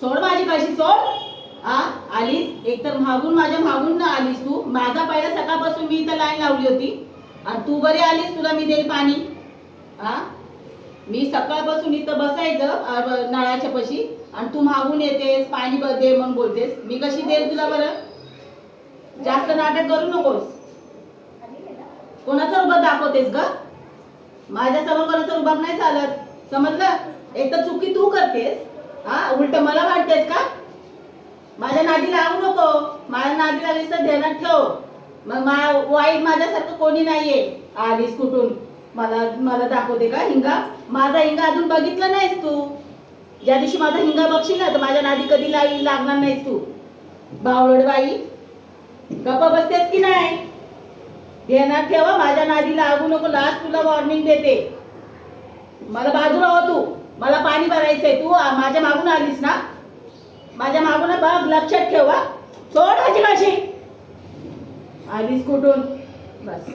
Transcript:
सोड माझी कशी सोड. आलीस एक तर माझ्या मागून ना आलीस तू. माझा पहिला सकाळपासून मी इथं लाईन लावली होती आणि तू बरी आलीस, तुला मी देईल पाणी. मी सकाळपासून इथं बसायचं नळाच्या पशी आणि तू मागून येतेस पाणी दे म्हणून बोलतेस. मी कशी देईल तुला बरं? जास्त नाटक करू नकोस. कोणाचा रुबाब दाखवतेस ग? माझ्या समोर कोणाचा रुबाब नाही चालत, समजलं? एक तर चुकी तू करतेस, उलट मला वाटतेस का? माझ्या नादी लागू नको. माझ्या नादी लागलीस तर ध्यानात ठेव. मग वाईट माझ्यासारखं कोणी नाहीये. आलीस कुठून मला दाखवते का हिंगा? माझा हिंगा अजून बघितला नाहीस तू. ज्या दिवशी माझा हिंगा बघशील ना तर माझ्या नादी कधी लागणार नाहीस तू. बावळट बाई, गप्प बसतेस की नाही? ध्यानात ठेवा, माझ्या नादी लागू नको. लास्ट तुला वॉर्निंग देते. मला बाजूला हो तू. मला पाणी भरायचंय. तू माझ्या मागून आलीस ना, माझ्या मागून बघ, लक्षात ठेवा. सोड माझी काशी. आलीस कुठून? बस.